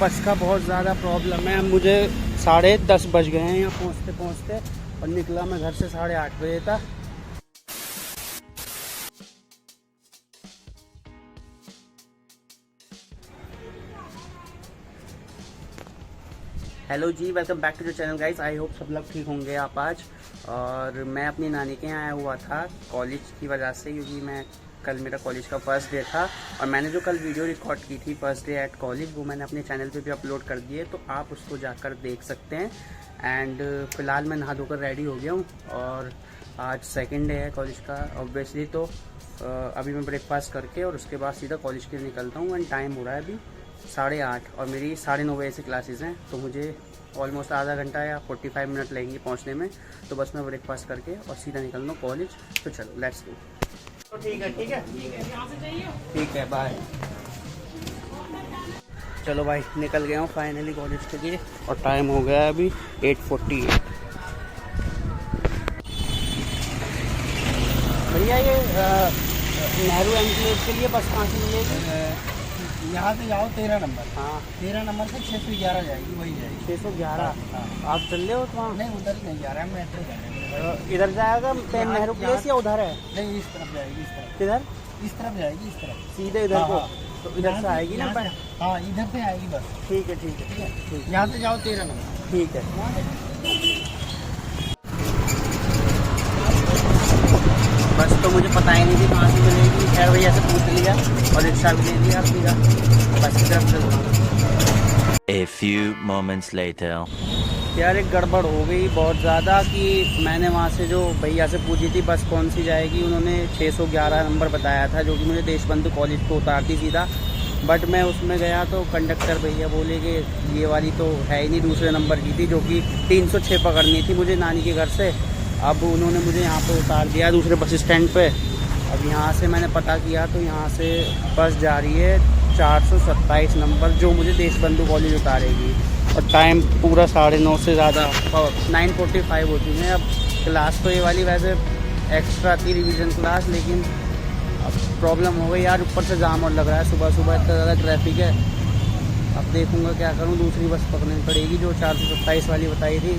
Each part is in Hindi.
बस का बहुत ज़्यादा प्रॉब्लम है। मुझे 10:30 बज गए हैं यहाँ पहुँचते पहुँचते, और निकला मैं घर से 8:30 बजे था। हेलो जी, welcome back to the channel guys. I hope सब लोग ठीक होंगे आप आज। और मैं अपनी नानी के यहाँ आया हुआ था कॉलेज की वजह से, क्योंकि मैं कल मेरा कॉलेज का फर्स्ट डे था। और मैंने जो कल वीडियो रिकॉर्ड की थी फर्स्ट डे एट कॉलेज, वो मैंने अपने चैनल पे भी अपलोड कर दी है, तो आप उसको जाकर देख सकते हैं। एंड फ़िलहाल मैं नहा धोकर रेडी हो गया हूँ, और आज सेकेंड डे है कॉलेज का ऑब्वियसली। तो अभी मैं ब्रेकफास्ट करके और उसके बाद सीधा कॉलेज के लिए निकलता हूँ। एंड टाइम हो रहा है अभी 8:30, और मेरी 9:30 बजे से क्लासेस हैं, तो मुझे ऑलमोस्ट आधा घंटा या 45 मिनट लगेंगे पहुंचने में। तो बस मैं ब्रेकफास्ट करके और सीधा निकल रहा हूँ कॉलेज। तो चलो लेट्स डू। तो ठीक है ठीक है, बाय। चलो भाई, निकल गया हूँ फाइनली कॉलेज के लिए, और टाइम हो गया है अभी 8:48। भैया ये नेहरू एनक्लेव के लिए बस कहाँ से मिलेगी? यहाँ से जाओ 13 नंबर। हाँ, 13 नंबर से 611 जाएगी, वही जाएगी। 611। हाँ। आप चल रहे हो तो वहाँ? नहीं, उधर ही नहीं जा रहा है, मेट्रो जाएगा। इधर जाएगा नेहरू प्लेस या उधर है? नहीं, इस तरफ जाएगी, इस तरफ। किधर? इस तरफ जाएगी, इस तरफ सीधे इधर को? तो इधर से आएगी ना? हाँ, इधर से आएगी बस। ठीक है ठीक है ठीक है। यहाँ से जाओ 13 नंबर। ठीक है। बस तो मुझे पता ही नहीं थी कहाँ से मिलेगी। खैर भैया से पूछ लिया और रिक्शा भी ले लिया सीधा बस की तरफ चल रहा। A few moments later. यार एक गड़बड़ हो गई बहुत ज़्यादा, कि मैंने वहाँ से जो भैया से पूछी थी बस कौन सी जाएगी, उन्होंने 611 नंबर बताया था, जो कि मुझे देशबंधु कॉलेज को उतारती सीधा। बट मैं उसमें गया तो कंडक्टर भैया बोले कि ये वाली तो है ही नहीं, दूसरे नंबर की थी, जो कि 306 पकड़नी थी मुझे नानी के घर से। अब उन्होंने मुझे यहाँ पे उतार दिया दूसरे बस स्टैंड पे। अब यहाँ से मैंने पता किया तो यहाँ से बस जा रही है 427 नंबर, जो मुझे देशबंधु कॉलेज उतारेगी। और टाइम पूरा 9:30 से ज़्यादा 9:45 हो चुके हैं। अब क्लास तो ये वाली वैसे एक्स्ट्रा थी, रिवीजन क्लास, लेकिन अब प्रॉब्लम हो गई यार, ऊपर से जाम और लग रहा है, सुबह सुबह इतना ज़्यादा ट्रैफिक है। अब देखूँगा क्या करूँ, दूसरी बस पकड़नी पड़ेगी जो 427 वाली बताई थी।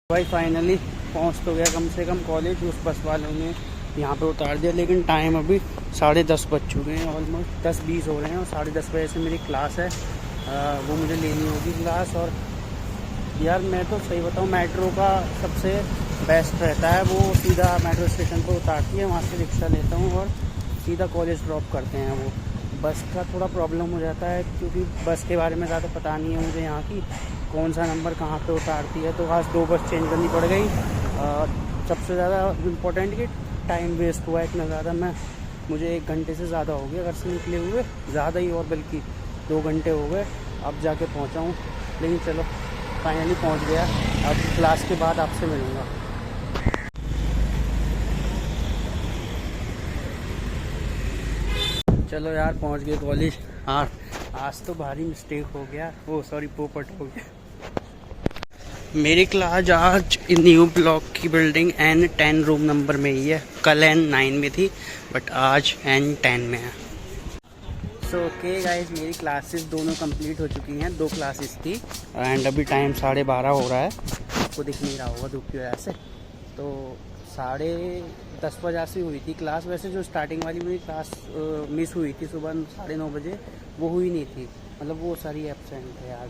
भाई फाइनली पहुंच तो गया कम से कम कॉलेज। उस बस वालों ने यहाँ पे उतार दिया, लेकिन टाइम अभी 10:30 बज चुके हैं, ऑलमोस्ट 10:20 हो रहे हैं, और 10:30 बजे से मेरी क्लास है। वो मुझे लेनी होगी क्लास। और यार मैं तो सही बताऊँ, मेट्रो का सबसे बेस्ट रहता है, वो सीधा मेट्रो स्टेशन पर उतारती है, वहाँ से रिक्शा लेता हूँ और सीधा कॉलेज ड्रॉप करते हैं। वो बस का थोड़ा प्रॉब्लम हो जाता है, क्योंकि बस के बारे में ज़्यादा पता नहीं है मुझे, यहाँ की कौन सा नंबर कहाँ पे उतारती है। तो आज 2 बस चेंज करनी पड़ गई। और सबसे ज़्यादा इम्पोर्टेंट कि टाइम वेस्ट हुआ इतना ज़्यादा। मुझे 1 घंटे से ज़्यादा हो गया घर से निकले हुए, ज़्यादा ही, और बल्कि 2 घंटे हो गए अब जाके पहुँचा हूँ। लेकिन चलो फाइनली पहुँच गया। अब क्लास के बाद आपसे मिलूँगा। चलो यार पहुँच गए कॉलेज। हाँ, आज तो भारी मिस्टेक हो गया, वो सॉरी पोपट हो गया। मेरी क्लास आज न्यू ब्लॉक की बिल्डिंग N10 रूम नंबर में ही है। कल N9 में थी, बट आज N10 में है। सो ओके गाइस, मेरी क्लासेस दोनों कंप्लीट हो चुकी हैं। 2 क्लासेस थी, एंड अभी टाइम 12:30 हो रहा है। आपको दिख नहीं रहा होगा धूप की वजह से। तो 10:30 बजे से हुई थी क्लास। वैसे जो स्टार्टिंग वाली मेरी क्लास मिस हुई थी सुबह 9:30 बजे, वो हुई नहीं थी, मतलब वो सारी एब्सेंट है आज।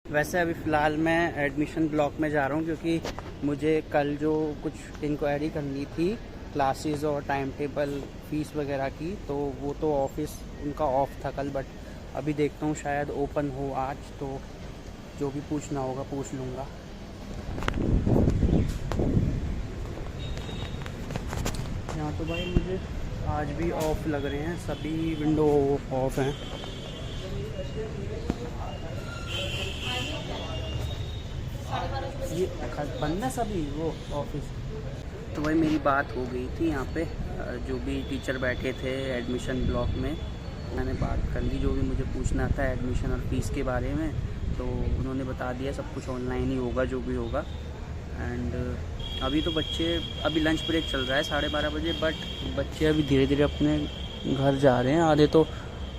वैसे अभी फ़िलहाल मैं एडमिशन ब्लॉक में जा रहा हूँ, क्योंकि मुझे कल जो कुछ इंक्वायरी करनी थी क्लासेस और टाइम टेबल फीस वगैरह की, तो वो तो ऑफिस उनका ऑफ था कल, बट अभी देखता हूँ शायद ओपन हो आज, तो जो भी पूछना होगा पूछ लूँगा। यहाँ तो भाई मुझे आज भी ऑफ लग रहे हैं, सभी विंडो ऑफ हैं। ये बंद है सभी वो ऑफिस। तो भाई मेरी बात हो गई थी यहाँ पे, जो भी टीचर बैठे थे एडमिशन ब्लॉक में, मैंने बात कर ली जो भी मुझे पूछना था एडमिशन और फीस के बारे में। तो उन्होंने बता दिया सब कुछ ऑनलाइन ही होगा जो भी होगा। एंड अभी तो बच्चे, अभी लंच ब्रेक चल रहा है 12:30 बजे, बट बच्चे अभी धीरे धीरे अपने घर जा रहे हैं। आधे तो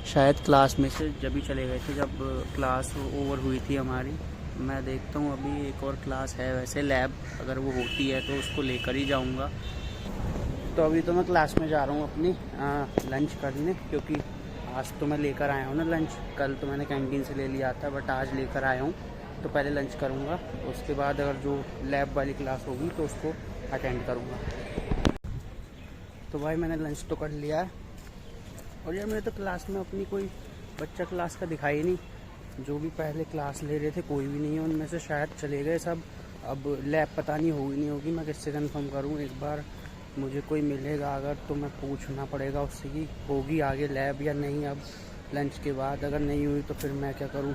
शायद क्लास में से जब भी चले गए थे जब क्लास ओवर हुई थी हमारी। मैं देखता हूँ अभी एक और क्लास है वैसे लैब, अगर वो होती है तो उसको लेकर ही जाऊँगा। तो अभी तो मैं क्लास में जा रहा हूँ अपनी लंच करने, क्योंकि आज तो मैं लेकर आया हूँ ना लंच। कल तो मैंने कैंटीन से ले लिया था, बट आज लेकर आया हूँ तो पहले लंच करूँगा। उसके बाद अगर जो लैब वाली क्लास होगी तो उसको अटेंड करूँगा। तो भाई मैंने लंच तो कर लिया है, और यार मेरे तो क्लास में अपनी कोई बच्चा क्लास का दिखाई नहीं। जो भी पहले क्लास ले रहे थे कोई भी नहीं है उनमें से, शायद चले गए सब। अब लैब पता नहीं होगी नहीं होगी, मैं किससे कंफर्म करूँ। एक बार मुझे कोई मिलेगा अगर तो मैं पूछना पड़ेगा उससे कि होगी आगे लैब या नहीं अब लंच के बाद। अगर नहीं हुई तो फिर मैं क्या करूँ,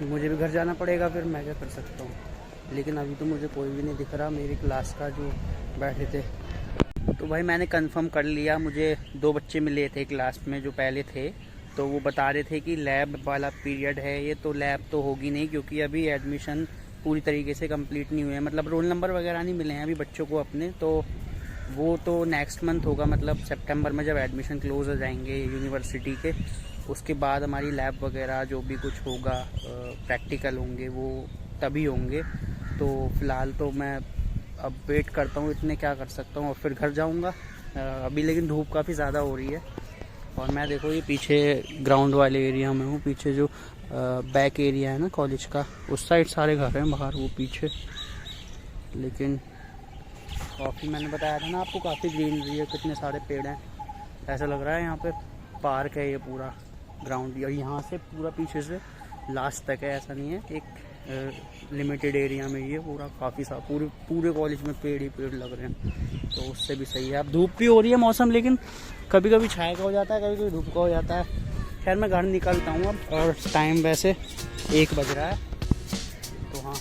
मुझे भी घर जाना पड़ेगा, फिर मैं क्या कर सकता हूँ। लेकिन अभी तो मुझे कोई भी नहीं दिख रहा मेरी क्लास का जो बैठे थे। तो भाई मैंने कंफर्म कर लिया, मुझे 2 बच्चे मिले थे क्लास में जो पहले थे। तो वो बता रहे थे कि लैब वाला पीरियड है ये, तो लैब तो होगी नहीं क्योंकि अभी एडमिशन पूरी तरीके से कंप्लीट नहीं हुए हैं। मतलब रोल नंबर वगैरह नहीं मिले हैं अभी बच्चों को अपने, तो वो तो नेक्स्ट मंथ होगा, मतलब सितंबर में जब एडमिशन क्लोज हो जाएंगे यूनिवर्सिटी के। उसके बाद हमारी लैब वगैरह जो भी कुछ होगा, प्रैक्टिकल होंगे वो तभी होंगे। तो फ़िलहाल तो मैं अब वेट करता हूँ, इतने क्या कर सकता हूँ, और फिर घर जाऊँगा। अभी लेकिन धूप काफ़ी ज़्यादा हो रही है। और मैं देखो ये पीछे ग्राउंड वाले एरिया में हूँ, पीछे जो बैक एरिया है ना कॉलेज का, उस साइड सारे घर हैं बाहर वो पीछे। लेकिन काफ़ी, मैंने बताया था ना आपको, काफ़ी ग्रीनरी है, कितने सारे पेड़ हैं। ऐसा लग रहा है यहाँ पे पार्क है ये पूरा ग्राउंड, और यहाँ से पूरा पीछे से लास्ट तक है, ऐसा नहीं है एक लिमिटेड एरिया में ये पूरा काफ़ी सा पूरे कॉलेज में पेड़ ही पेड़ लग रहे हैं। तो उससे भी सही है। अब धूप भी हो रही है मौसम, लेकिन कभी कभी छाया का हो जाता है, कभी कभी धूप का हो जाता है। खैर मैं घर निकलता हूँ अब, और टाइम वैसे 1 बज रहा है। तो हाँ,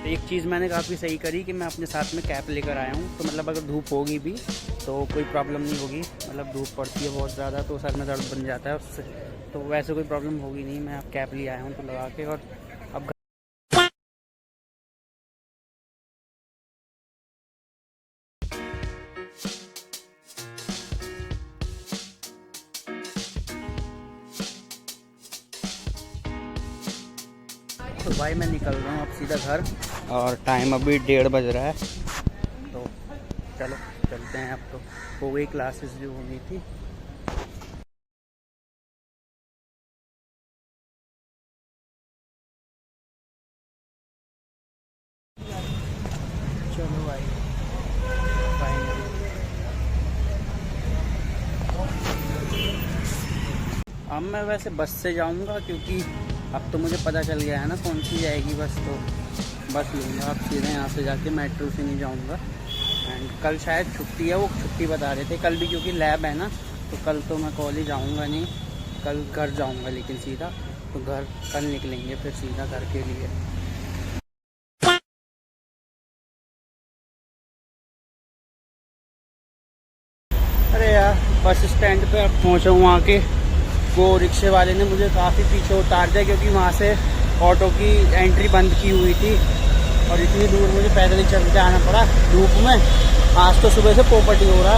एक चीज़ मैंने काफ़ी सही करी कि मैं अपने साथ में कैप लेकर आया हूँ। तो मतलब अगर धूप होगी भी तो कोई प्रॉब्लम नहीं होगी। मतलब धूप पड़ती है बहुत ज़्यादा तो सर में दर्द बन जाता है उससे, तो वैसे कोई प्रॉब्लम होगी नहीं। मैं अब कैप ले आया हूँ तो लगा के, और अब तो भाई मैं निकल रहा हूँ अब सीधा घर, और टाइम अभी 1:30 बज रहा है। तो चलो चलते हैं। अब तो हो गई क्लासेस जो होनी थी। चलो भाई फाइनली अब मैं वैसे बस से जाऊंगा, क्योंकि अब तो मुझे पता चल गया है ना कौन सी जाएगी बस। तो बस लूँगा अब सीधे यहाँ से जाके, मेट्रो से नहीं जाऊँगा। एंड कल शायद छुट्टी है, वो छुट्टी बता रहे थे कल भी, क्योंकि लैब है ना। तो कल तो मैं कॉलेज आऊँगा नहीं, कल घर जाऊँगा लेकिन सीधा। तो घर कल निकलेंगे फिर सीधा घर के लिए। अरे यार बस स्टैंड पे अब पहुँचा हूँ। वहाँ के वो रिक्शे वाले ने मुझे काफ़ी पीछे उतार दिया, क्योंकि वहाँ से ऑटो की एंट्री बंद की हुई थी, और इतनी दूर मुझे पैदल ही चल के आना पड़ा धूप में। आज तो सुबह से पोपट ही हो रहा।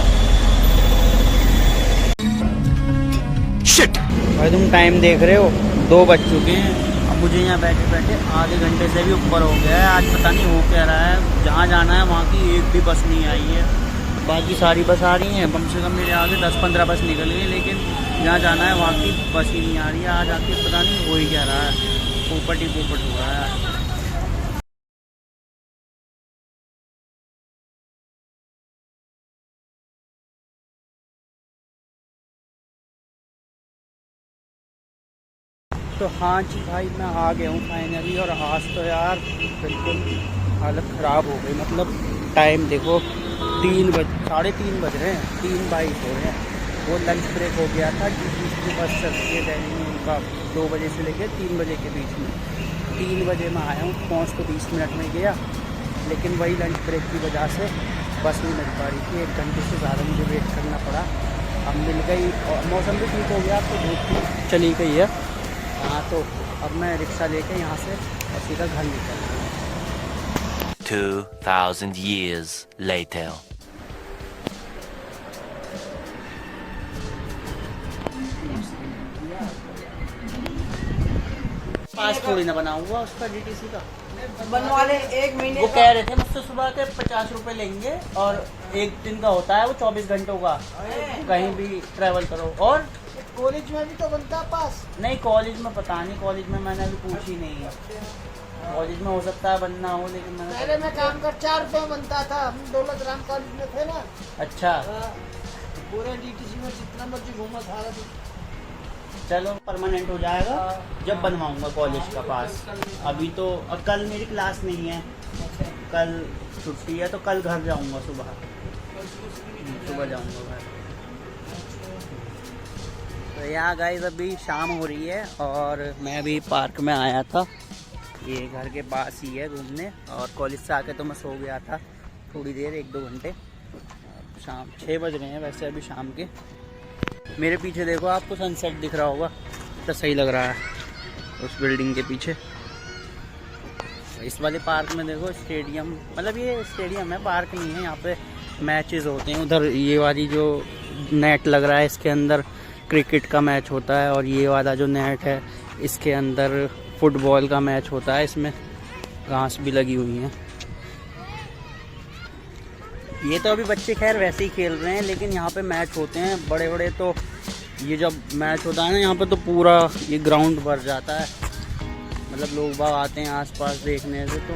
शिट भाई तुम टाइम देख रहे हो, 2 बज चुके हैं। अब मुझे यहाँ बैठे बैठे आधे घंटे से भी ऊपर हो गया है। आज पता नहीं हो क्या रहा है, जहाँ जाना है वहाँ की एक भी बस नहीं आई है। बाकी सारी बस आ रही हैं, कम से कम मेरे आगे 10-15 बस निकल गई, लेकिन जहाँ जाना है वहाँ की बस ही नहीं आ रही है। आज आके पता नहीं हो ही क्या रहा है, पोपट ही पोपट हुआ है। तो हाँ जी भाई मैं आ गया हूँ फाइनली। और आज तो यार बिल्कुल हालत ख़राब हो गई। मतलब टाइम देखो 3:30 बज रहे हैं, 3:22 हो रहे हैं। वो लंच ब्रेक हो गया था, दूसरी बस चलती है दिल्ली में उनका 2 बजे से लेकर 3 बजे के बीच में। 3 बजे मैं आया हूँ, पहुँच तो 20 मिनट में गया। लेकिन वही लंच ब्रेक की वजह से बस नहीं मिल पा रही थी। 1 घंटे से ज़्यादा मुझे वेट करना पड़ा। अब मिल गई और मौसम भी ठीक हो गया, अब तो धूप चली गई है। हाँ, तो अब मैं रिक्शा लेके यहाँ से और सीधा घर निकल गया। 2,000 years later. पास थोड़ी ना बना हुआ उसका DTC का। बनवा ले 1 महीने वो कह रहे थे मुझसे सुबह के 50 रुपए लेंगे और 1 दिन का होता है वो 24 घंटों का, कहीं भी ट्रैवल करो। और कॉलेज में भी तो बनता पास। नहीं, कॉलेज में पता नहीं, कॉलेज में मैंने अभी पूछी नहीं है। कॉलेज में हो सकता है बनना हो, लेकिन मैंने पहले मैं काम कर 4 रुपये बनता था, हम दौलत राम कॉलेज में थे ना। अच्छा, पूरे DTC में जितना मर्जी घूमा सारा दिन। चलो परमानेंट हो जाएगा जब बनवाऊंगा कॉलेज का पास। अभी तो कल मेरी क्लास नहीं है, कल छुट्टी है, तो कल घर जाऊंगा सुबह जाऊंगा घर। तो यहाँ गाइस अभी शाम हो रही है और मैं अभी पार्क में आया था, ये घर के पास ही है, घूमने। और कॉलेज से आके तो मैं सो गया था थोड़ी देर, 1-2 घंटे। शाम 6 बज रहे हैं वैसे अभी शाम के। मेरे पीछे देखो, आपको सनसेट दिख रहा होगा, तो सही लग रहा है उस बिल्डिंग के पीछे। इस वाले पार्क में देखो स्टेडियम, मतलब ये स्टेडियम है, पार्क नहीं है। यहाँ पे मैचेस होते हैं। उधर ये वाली जो नेट लग रहा है इसके अंदर क्रिकेट का मैच होता है, और ये वाला जो नेट है इसके अंदर फुटबॉल का मैच होता है। इसमें घास भी लगी हुई है। ये तो अभी बच्चे खैर वैसे ही खेल रहे हैं, लेकिन यहाँ पे मैच होते हैं बड़े बड़े। तो ये जब मैच होता है ना यहाँ पे, तो पूरा ये ग्राउंड भर जाता है। मतलब लोग बाग आते हैं आसपास देखने से। तो